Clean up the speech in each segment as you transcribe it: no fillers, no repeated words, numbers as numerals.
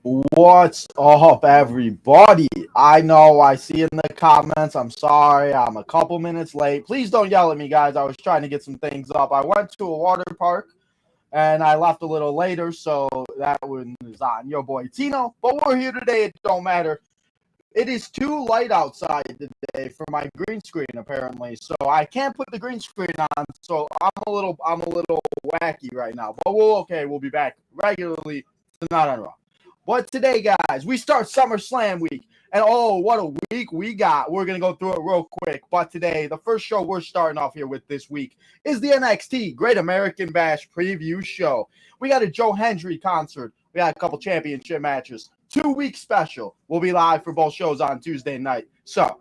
What's up, everybody? I know I see in the comments. I'm sorry, I'm a couple minutes late. Please don't yell at me, guys. I was trying to get some things up. I went to a water park and I left a little later, so that was on your boy Tino. But we're here today. It don't matter. It is too light outside today for my green screen, apparently. So I can't put the green screen on. So I'm a little wacky right now. But we'll be back regularly tonight on Raw. But today, guys, we start SummerSlam week. And oh, what a week we got. We're going to go through it real quick. But today, the first show we're starting off here with this week is the NXT Great American Bash preview show. We got a Joe Hendry concert. We got a couple championship matches. 2-week special. We'll be live for both shows on Tuesday night. So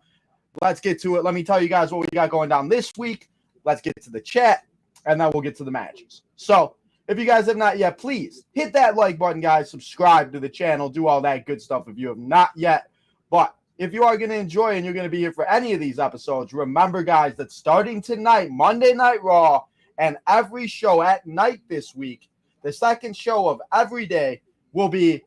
let's get to it. Let me tell you guys what we got going down this week. Let's get to the chat, and then we'll get to the matches. So if you guys have not yet, please hit that like button, guys. Subscribe to the channel. Do all that good stuff if you have not yet. But if you are going to enjoy and you're going to be here for any of these episodes, remember, guys, that starting tonight, Monday Night Raw, and every show at night this week, the second show of every day will be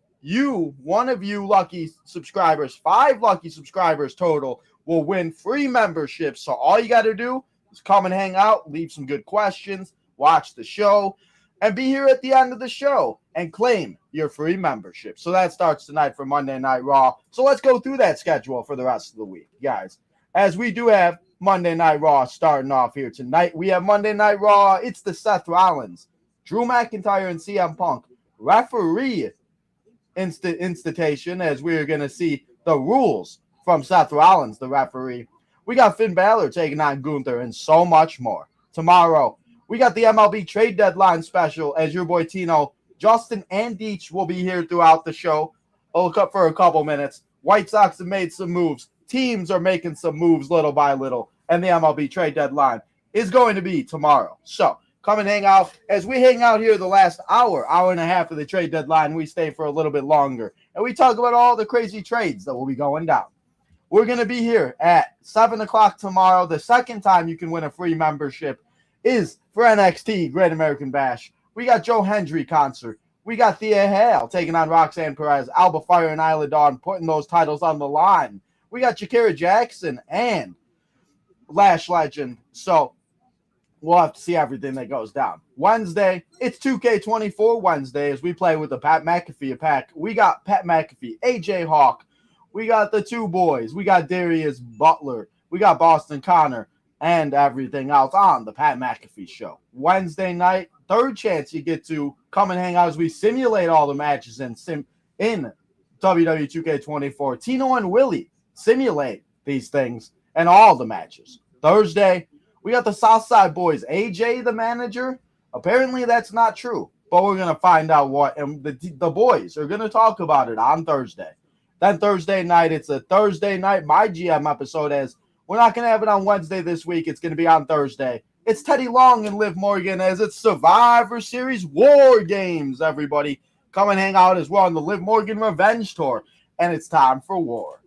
one of you lucky subscribers, 5 lucky subscribers total, will win free memberships. So all you got to do is come and hang out, leave some good questions, watch the show, and be here at the end of the show and claim your free membership. So that starts tonight for Monday Night Raw. So let's go through that schedule for the rest of the week, guys. As we do have Monday Night Raw starting off here tonight. We have Monday Night Raw. It's the Seth Rollins, Drew McIntyre, and CM Punk referee institution, as we're going to see the rules from Seth Rollins, the referee. We got Finn Balor taking on Gunther and so much more. Tomorrow, we got the MLB trade deadline special as your boy Tino, Justin, and Deech will be here throughout the show. I'll look up for a couple minutes. White Sox have made some moves. Teams are making some moves little by little, and the MLB trade deadline is going to be tomorrow. So come and hang out. As we hang out here the last hour and a half of the trade deadline, we stay for a little bit longer, and we talk about all the crazy trades that will be going down. We're going to be here at 7 o'clock tomorrow. The second time you can win a free membership is for NXT Great American Bash. We got Joe Hendry concert. We got Thea Hale taking on Roxanne Perez, Alba Fire, and Isla Dawn, putting those titles on the line. We got Shakira Jackson and Lash Legend. So we'll have to see everything that goes down. Wednesday, it's 2K24 Wednesday as we play with the Pat McAfee pack. We got Pat McAfee, AJ Hawk. We got the two boys. We got Darius Butler. We got Boston Connor and everything else on the Pat McAfee show. Wednesday night, third chance you get to come and hang out as we simulate all the matches in WWE 2K24. Tino and Willie simulate these things and all the matches. Thursday, we got the Southside Boys. AJ, the manager, apparently that's not true, but we're going to find out what, and the boys are going to talk about it on Thursday. Then Thursday night, it's a Thursday night My GM episode, as we're not going to have it on Wednesday this week. It's going to be on Thursday. It's Teddy Long and Liv Morgan as it's Survivor Series War Games, everybody. Come and hang out as well on the Liv Morgan Revenge Tour, and it's time for war.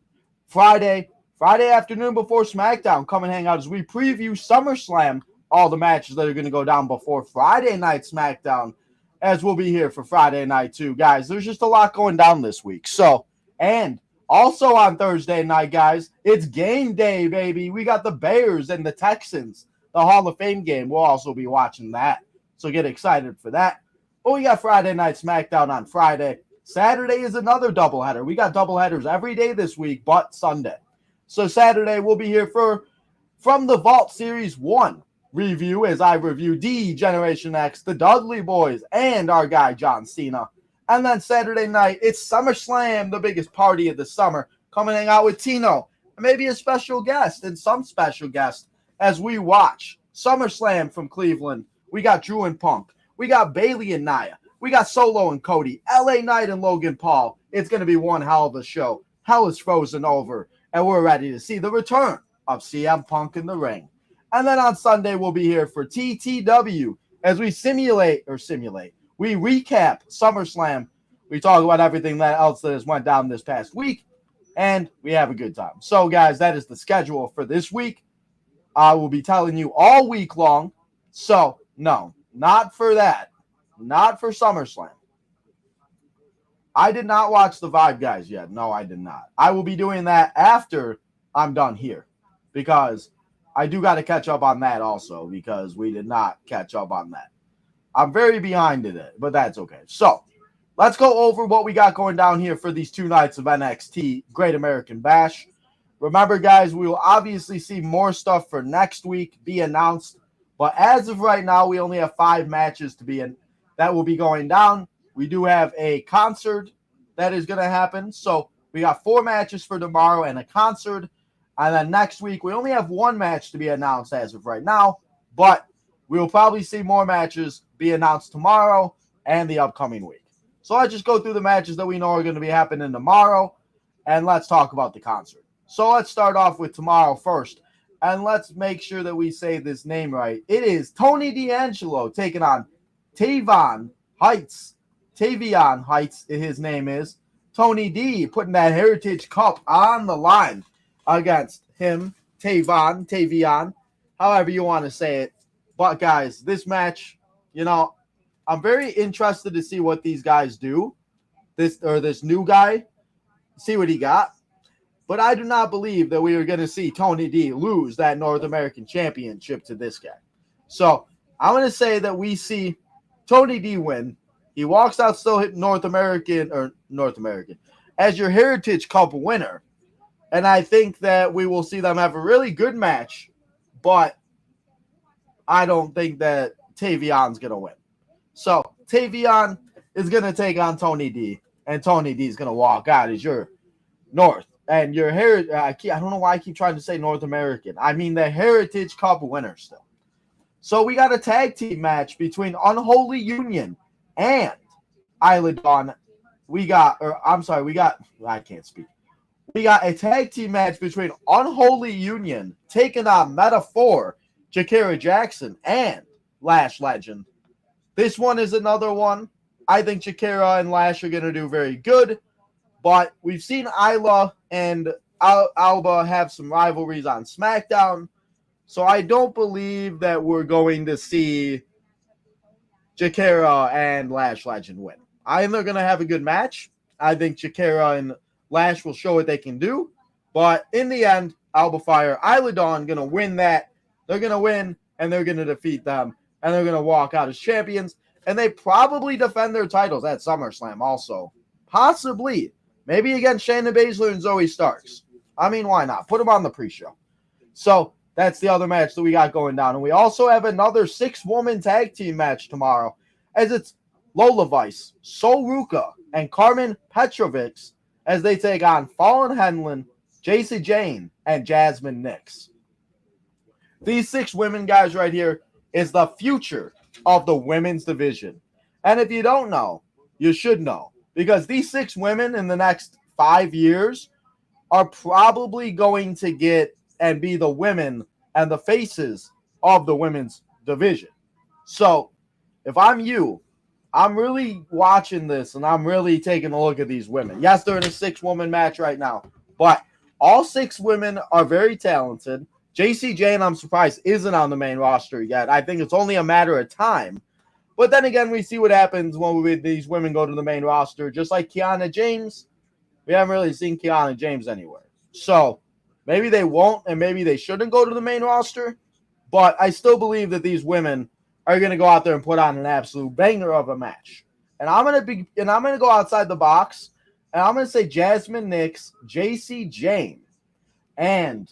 Friday afternoon before SmackDown, come and hang out as we preview SummerSlam, all the matches that are going to go down before Friday night SmackDown, as we'll be here for Friday night too. Guys, there's just a lot going down this week. So, and also on Thursday night, guys, it's game day, baby. We got the Bears and the Texans, the Hall of Fame game. We'll also be watching that, so get excited for that. But we got Friday night SmackDown on Friday. Saturday is another doubleheader. We got doubleheaders every day this week but Sunday. So Saturday we'll be here from the Vault Series 1 review as I review D-Generation X, the Dudley Boys, and our guy John Cena. And then Saturday night, it's SummerSlam, the biggest party of the summer. Come and hang out with Tino, and maybe a special guest and some special guests as we watch SummerSlam from Cleveland. We got Drew and Punk. We got Bayley and Nia. We got Solo and Cody, LA Knight and Logan Paul. It's going to be one hell of a show. Hell is frozen over, and we're ready to see the return of CM Punk in the ring. And then on Sunday, we'll be here for TTW as we we recap SummerSlam. We talk about everything else that has went down this past week, and we have a good time. So, guys, that is the schedule for this week. I will be telling you all week long. So, no, not for that. Not for SummerSlam. I did not watch the Vibe Guys yet. No, I did not. I will be doing that after I'm done here because I do got to catch up on that also because we did not catch up on that. I'm very behind in it, but that's okay. So let's go over what we got going down here for these 2 nights of NXT Great American Bash. Remember, guys, we will obviously see more stuff for next week be announced. But as of right now, we only have 5 matches to be in that will be going down. We do have a concert that is going to happen. So we got 4 matches for tomorrow and a concert. And then next week, we only have 1 match to be announced as of right now. But we will probably see more matches be announced tomorrow and the upcoming week. So let's just go through the matches that we know are going to be happening tomorrow. And let's talk about the concert. So let's start off with tomorrow first. And let's make sure that we say this name right. It is Tony D'Angelo taking on Tavion Heights. Tavion Heights, his name is. Tony D putting that Heritage Cup on the line against him. Tavion, however you want to say it. But, guys, this match, I'm very interested to see what these guys do. This new guy, see what he got. But I do not believe that we are going to see Tony D lose that North American Championship to this guy. So I'm going to say that we see Tony D win. He walks out still North American as your Heritage Cup winner. And I think that we will see them have a really good match. But I don't think that Tavion's going to win. So Tavion is going to take on Tony D. And Tony D is going to walk out as your North. And your heritage, I don't know why I keep trying to say North American. I mean the Heritage Cup winner still. So we got a tag team match between Unholy Union and Isla Dawn. We got a tag team match between Unholy Union taking on Meta-Four, Jakara Jackson, and Lash Legend. This one is another one. I think Jakara and Lash are going to do very good. But we've seen Isla and Alba have some rivalries on SmackDown. So I don't believe that we're going to see Jakara and Lash Legend win. I think they're going to have a good match. I think Jakara and Lash will show what they can do. But in the end, Alba Fire, Isla Dawn going to win that. They're going to win, and they're going to defeat them. And they're going to walk out as champions. And they probably defend their titles at SummerSlam also. Possibly. Maybe against Shayna Baszler and Zoe Starks. I mean, why not? Put them on the pre-show. So that's the other match that we got going down. And we also have another 6-woman tag team match tomorrow. As it's Lola Vice, Sol Ruka, and Carmen Petrovic as they take on Fallon Henlin, Jacy Jayne, and Jasmine Nix. These 6 women guys right here is the future of the women's division. And if you don't know, you should know. Because these 6 women in the next 5 years are probably going to get and be the women and the faces of the women's division. So if I'm you, I'm really watching this and I'm really taking a look at these women. Yes, they're in a 6-woman match right now, but all 6 women are very talented. Jacy Jayne, I'm surprised, isn't on the main roster yet. I think it's only a matter of time. But then again, we see what happens when these women go to the main roster. Just like Kiana James, we haven't really seen Kiana James anywhere. So maybe they won't and maybe they shouldn't go to the main roster. But I still believe that these women are going to go out there and put on an absolute banger of a match. And I'm going to go outside the box. And I'm going to say Jasmine Nix, Jacy Jayne. And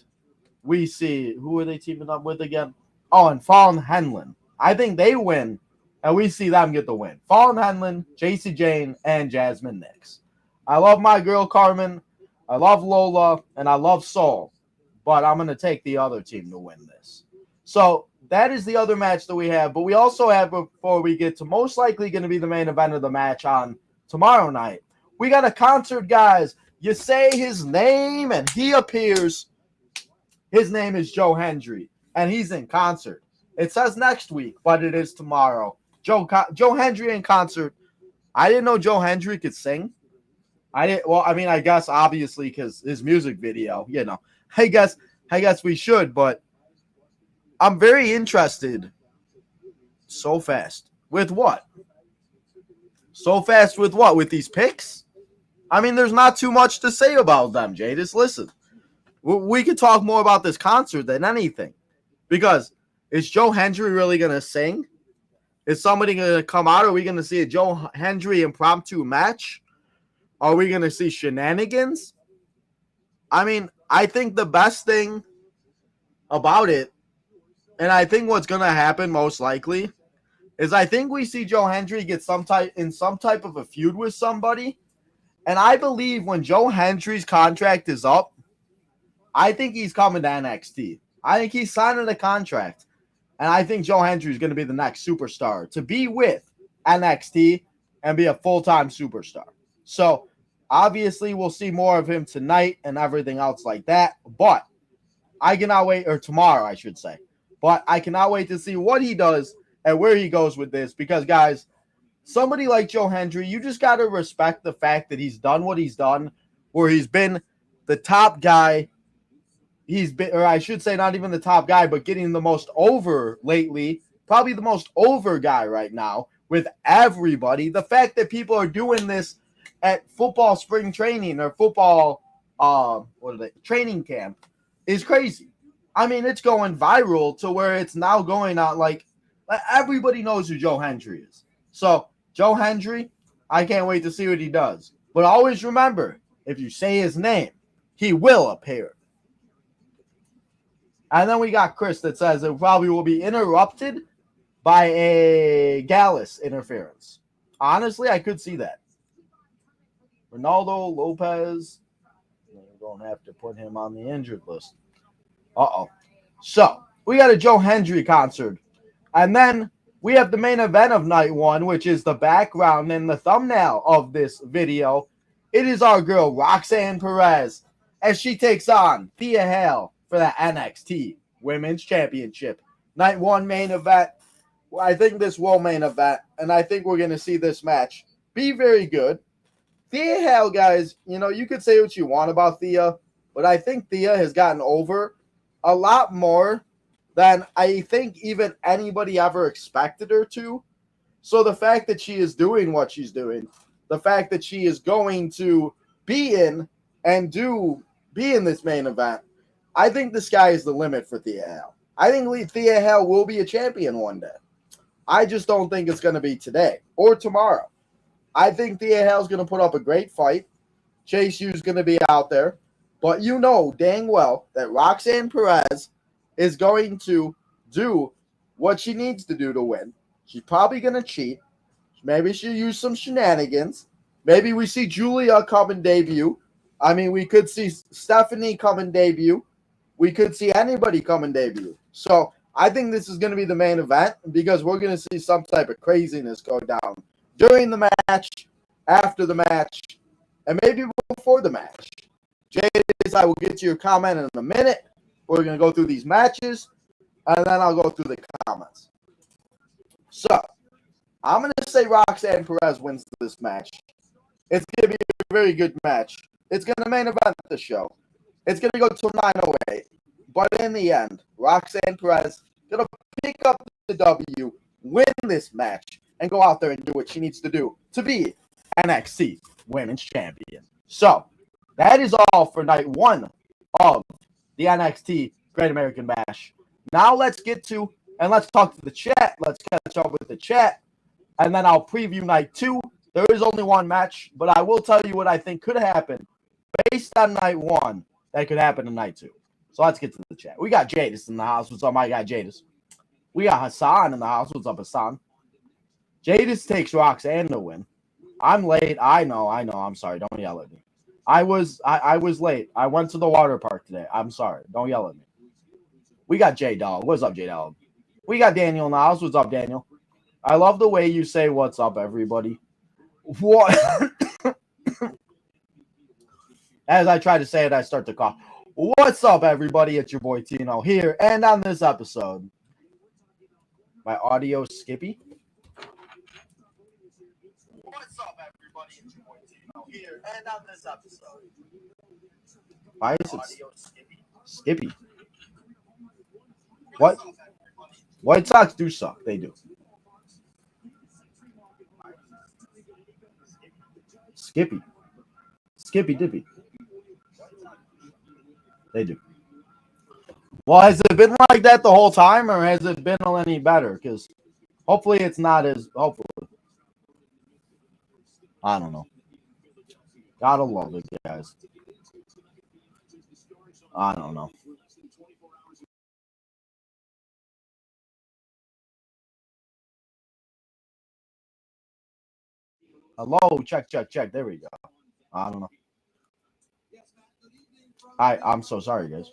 we see, who are they teaming up with again? Oh, and Fallon Henlin. I think they win. And we see them get the win. Fallon Henlin, Jacy Jayne, and Jasmine Nix. I love my girl Carmen. I love Lola. And I love Sol. But I'm going to take the other team to win this. So that is the other match that we have. But we also have, before we get to most likely going to be the main event of the match on tomorrow night, we got a concert, guys. You say his name and he appears. His name is Joe Hendry. And he's in concert. It says next week, but it is tomorrow. Joe Hendry in concert. I didn't know Joe Hendry could sing. I guess obviously because his music video, I guess we should, but I'm very interested. So fast. With what? So fast with what? With these picks? I mean, there's not too much to say about them, Jadis. Listen, we could talk more about this concert than anything. Because is Joe Hendry really going to sing? Is somebody going to come out? Are we going to see a Joe Hendry impromptu match? Are we going to see shenanigans? I mean, I think the best thing about it, and I think what's going to happen most likely, is I think we see Joe Hendry get some type of a feud with somebody. And I believe when Joe Hendry's contract is up, I think he's coming to NXT. I think he's signing a contract. And I think Joe Hendry is going to be the next superstar to be with NXT and be a full-time superstar. So, obviously, we'll see more of him tonight and everything else like that. But I cannot wait, or tomorrow, I should say. But I cannot wait to see what he does and where he goes with this. Because, guys, somebody like Joe Hendry, you just got to respect the fact that he's done what he's done, where he's been the top guy. He's been, or I should say, not even the top guy, but getting the most over lately. Probably the most over guy right now with everybody. The fact that people are doing this at football spring training or football training camp is crazy. I mean, it's going viral to where it's now going on like everybody knows who Joe Hendry is. So, Joe Hendry, I can't wait to see what he does. But always remember, if you say his name, he will appear. And then we got Chris that says it probably will be interrupted by a Gallus interference. Honestly, I could see that. Ronaldo Lopez, we're going to have to put him on the injured list. Uh-oh. So, we got a Joe Hendry concert. And then we have the main event of night one, which is the background and the thumbnail of this video. It is our girl, Roxanne Perez, as she takes on Thea Hale for the NXT Women's Championship. Night one main event. Well, I think this will main event, and I think we're going to see this match be very good. Thea Hale, guys, you know, you could say what you want about Thea, but I think Thea has gotten over a lot more than I think even anybody ever expected her to. So the fact that she is doing what she's doing, the fact that she is going to be in this main event, I think the sky is the limit for Thea Hale. I think Thea Hale will be a champion one day. I just don't think it's going to be today or tomorrow. I think Thea Hale's going to put up a great fight. Chase U's going to be out there. But you know dang well that Roxanne Perez is going to do what she needs to do to win. She's probably going to cheat. Maybe she'll use some shenanigans. Maybe we see Julia come and debut. I mean, we could see Stephanie come and debut. We could see anybody come and debut. So I think this is going to be the main event because we're going to see some type of craziness go down during the match, after the match, and maybe before the match. Jadis, I will get to your comment in a minute. We're going to go through these matches, and then I'll go through the comments. So, I'm going to say Roxanne Perez wins this match. It's going to be a very good match. It's going to main event the show. It's going to go till 9:08. But in the end, Roxanne Perez going to pick up the W, win this match, and go out there and do what she needs to do to be NXT Women's Champion. So, that is all for night one of the NXT Great American Bash. Now let's get to, and let's talk to the chat. Let's catch up with the chat. And then I'll preview night two. There is only one match, but I will tell you what I think could happen based on night one that could happen in night two. So let's get to the chat. We got Jadis in the house. What's up, my guy Jadis? We got Hassan in the house. What's up, Hassan? Jadis takes Roxanne to win. I'm late. I know. I'm sorry. Don't yell at me. I was late. I went to the water park today. I'm sorry. Don't yell at me. We got J-Dog. What's up, J-Dog? We got Daniel in the house. What's up, Daniel? I love the way you say what's up, everybody. What? As I try to say it, I start to cough. What's up, everybody? It's your boy Tino here. And on this episode, my audio skippy. What's up, everybody? It's your boy Tino here. And on this episode, why is it skippy? What? White Sox do suck. They do. Skippy. Skippy Dippy. They do. Well, has it been like that the whole time, or has it been any better? Because hopefully it's not as hopefully. I don't know. Gotta love it, guys. I don't know. Hello, check. There we go. I don't know. I'm so sorry, guys.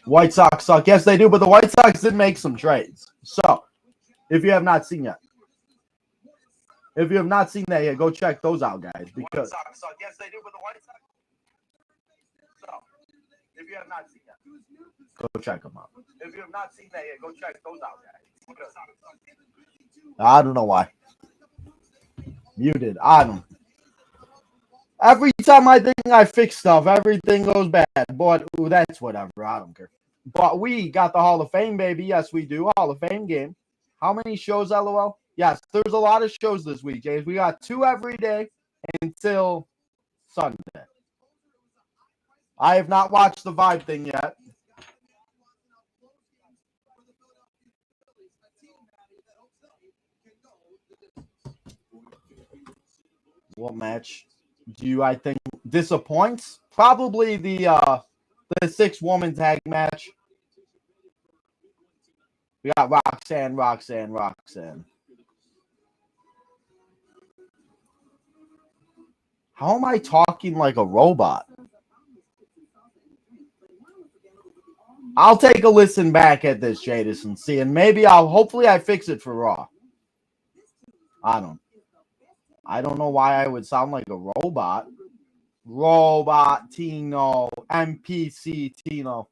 White Sox suck. Yes, they do, but the White Sox did make some trades. So, if you have not seen that yet, go check those out, guys. Because White Sox suck. Yes, they do, but the White Sox. So, if you have not seen that, go check them out. If you have not seen that yet, go check those out, guys. Because I don't know why. Muted. I don't. Every time I think I fix stuff, everything goes bad. But that's whatever. I don't care. But we got the Hall of Fame, baby. Yes, we do. Hall of Fame game. How many shows, LOL? Yes, there's a lot of shows this week, James. We got 2 every day until Sunday. I have not watched the Vibe thing yet. What match do I think disappoints? Probably the 6-woman tag match. We got Roxanne. How am I talking like a robot? I'll take a listen back at this, Jadis, and see, and maybe hopefully I fix it for Raw. I don't know why I would sound like a robot. Robot Tino, NPC Tino.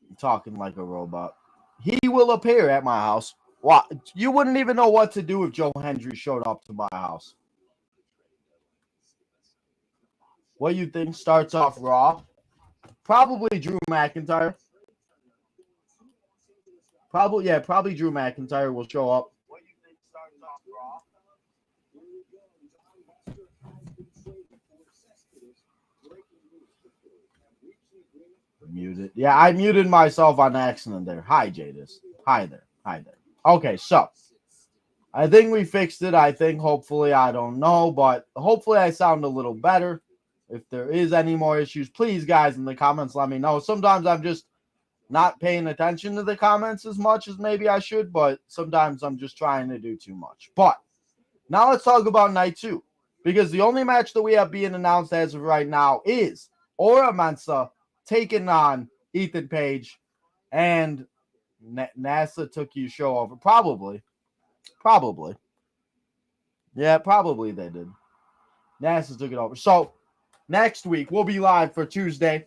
I'm talking like a robot. He will appear at my house. What? You wouldn't even know what to do if Joe Hendry showed up to my house. What do you think starts off Raw? Probably Drew McIntyre. Probably Drew McIntyre will show up. What do you think starts off Raw? Muted. Yeah, I muted myself on accident there. Hi, Jadis. Hi there. Okay, so I think we fixed it. I think hopefully, I don't know, but hopefully I sound a little better. If there is any more issues, please, guys, in the comments, let me know. Sometimes I'm just not paying attention to the comments as much as maybe I should, but sometimes I'm just trying to do too much. But now let's talk about night 2, because the only match that we have being announced as of right now is Ora Mensa taking on Ethan Page, and NASA took you show over. Probably. Yeah, probably they did. NASA took it over. So next week we'll be live for Tuesday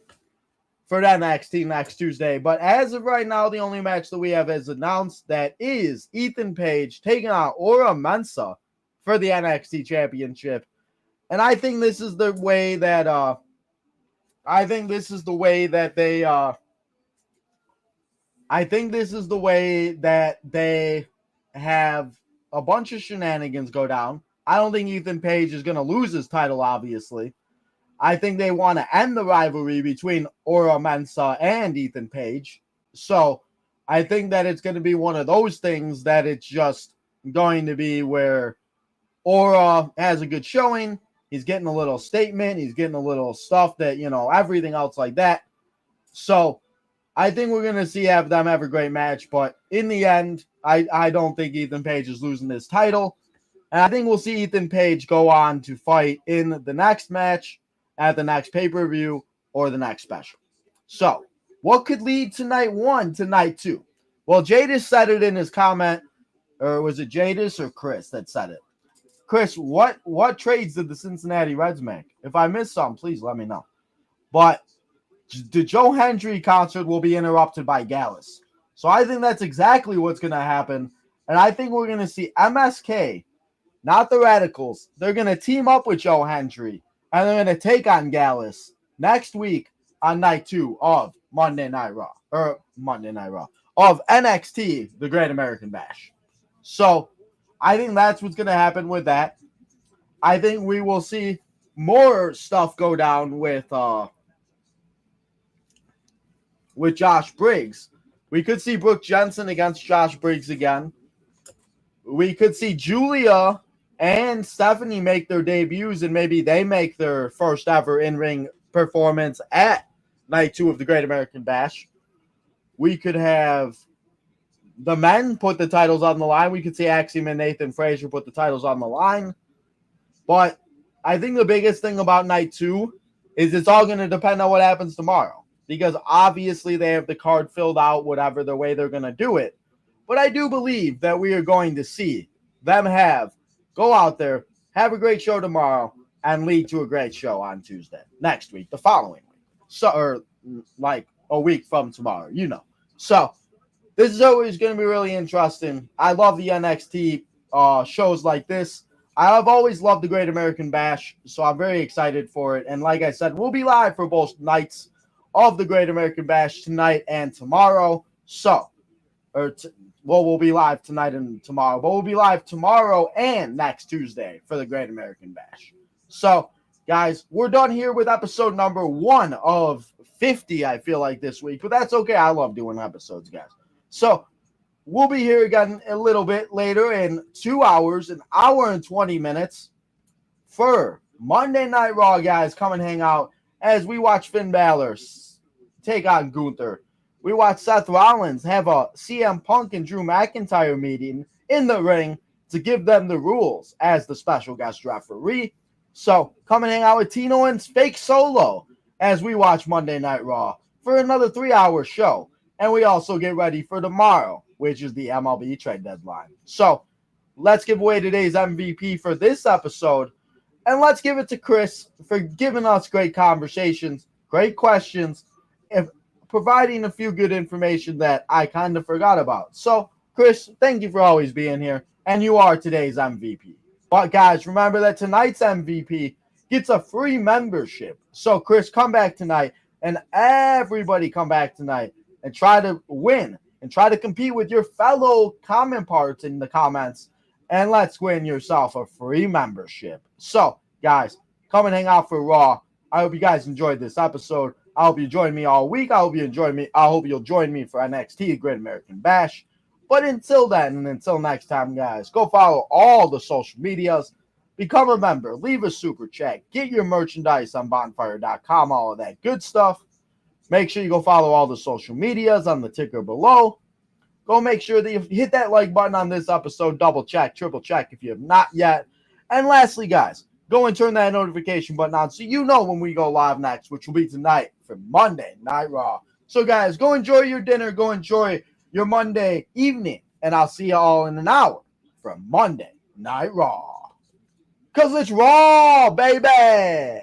for NXT next Tuesday. But as of right now, the only match that we have is announced that is Ethan Page taking on Ora Mensa for the NXT Championship. And I think this is the way that they have a bunch of shenanigans go down. I don't think Ethan Page is going to lose his title, obviously. I think they want to end the rivalry between Ora Mensa and Ethan Page. So I think that it's going to be one of those things that it's just going to be where Ora has a good showing. He's getting a little statement. He's getting a little stuff that, everything else like that. So I think we're going to have them have a great match. But in the end, I don't think Ethan Page is losing his title. And I think we'll see Ethan Page go on to fight in the next match, at the next pay-per-view, or the next special. So, what could lead to night 1 to night 2? Well, Jadis said it in his comment, or was it Jadis or Chris that said it? Chris, what trades did the Cincinnati Reds make? If I missed some, please let me know. But the Joe Hendry concert will be interrupted by Gallus. So I think that's exactly what's going to happen. And I think we're going to see MSK, not the Radicals. They're going to team up with Joe Hendry, and they're going to take on Gallus next week on night 2 of Monday Night Raw, of NXT, the Great American Bash. So I think that's what's going to happen with that. I think we will see more stuff go down with Josh Briggs. We could see Brooke Jensen against Josh Briggs again. We could see Julia and Stephanie make their debuts, and maybe they make their first ever in-ring performance at night 2 of the Great American Bash. We could have the men put the titles on the line. We could see Axiom and Nathan Frazier put the titles on the line. But I think the biggest thing about night 2 is it's all going to depend on what happens tomorrow. Because obviously they have the card filled out, whatever the way they're going to do it. But I do believe that we are going to see them go out there, have a great show tomorrow, and lead to a great show on Tuesday, next week, the following week. So, or like a week from tomorrow, you know. So, this is always going to be really interesting. I love the NXT shows like this. I've always loved the Great American Bash, so I'm very excited for it. And like I said, we'll be live for both nights of the Great American Bash tonight and tomorrow. We'll be live tonight and tomorrow, but we'll be live tomorrow and next Tuesday for the Great American Bash. So, guys, we're done here with episode number 1 of 50, I feel like, this week, but that's okay. I love doing episodes, guys. So, we'll be here again a little bit later in 2 hours, an hour and 20 minutes for Monday Night Raw, guys. Come and hang out as we watch Finn Balor take on Gunther. We watch Seth Rollins have a CM Punk and Drew McIntyre meeting in the ring to give them the rules as the special guest referee. So come and hang out with Tino and Fake Solo as we watch Monday Night Raw for another 3-hour show. And we also get ready for tomorrow, which is the MLB trade deadline. So let's give away today's MVP for this episode. And let's give it to Chris for giving us great conversations, great questions, and providing a few good information that I kind of forgot about. So, Chris, thank you for always being here. And you are today's MVP. But, guys, remember that tonight's MVP gets a free membership. So, Chris, come back tonight. And everybody come back tonight and try to win. And try to compete with your fellow comment parts in the comments. And let's win yourself a free membership. So, guys, come and hang out for Raw. I hope you guys enjoyed this episode. I hope you join me all week. I hope you'll join me for NXT Great American Bash. But until then, and until next time, guys, go follow all the social medias. Become a member. Leave a super chat. Get your merchandise on bonfire.com. All of that good stuff. Make sure you go follow all the social medias on the ticker below. Go make sure that you hit that like button on this episode. Double check, triple check if you have not yet. And lastly, guys, go and turn that notification button on so you know when we go live next, which will be tonight for Monday Night Raw. So, guys, go enjoy your dinner. Go enjoy your Monday evening. And I'll see you all in an hour for Monday Night Raw. Because it's Raw, baby!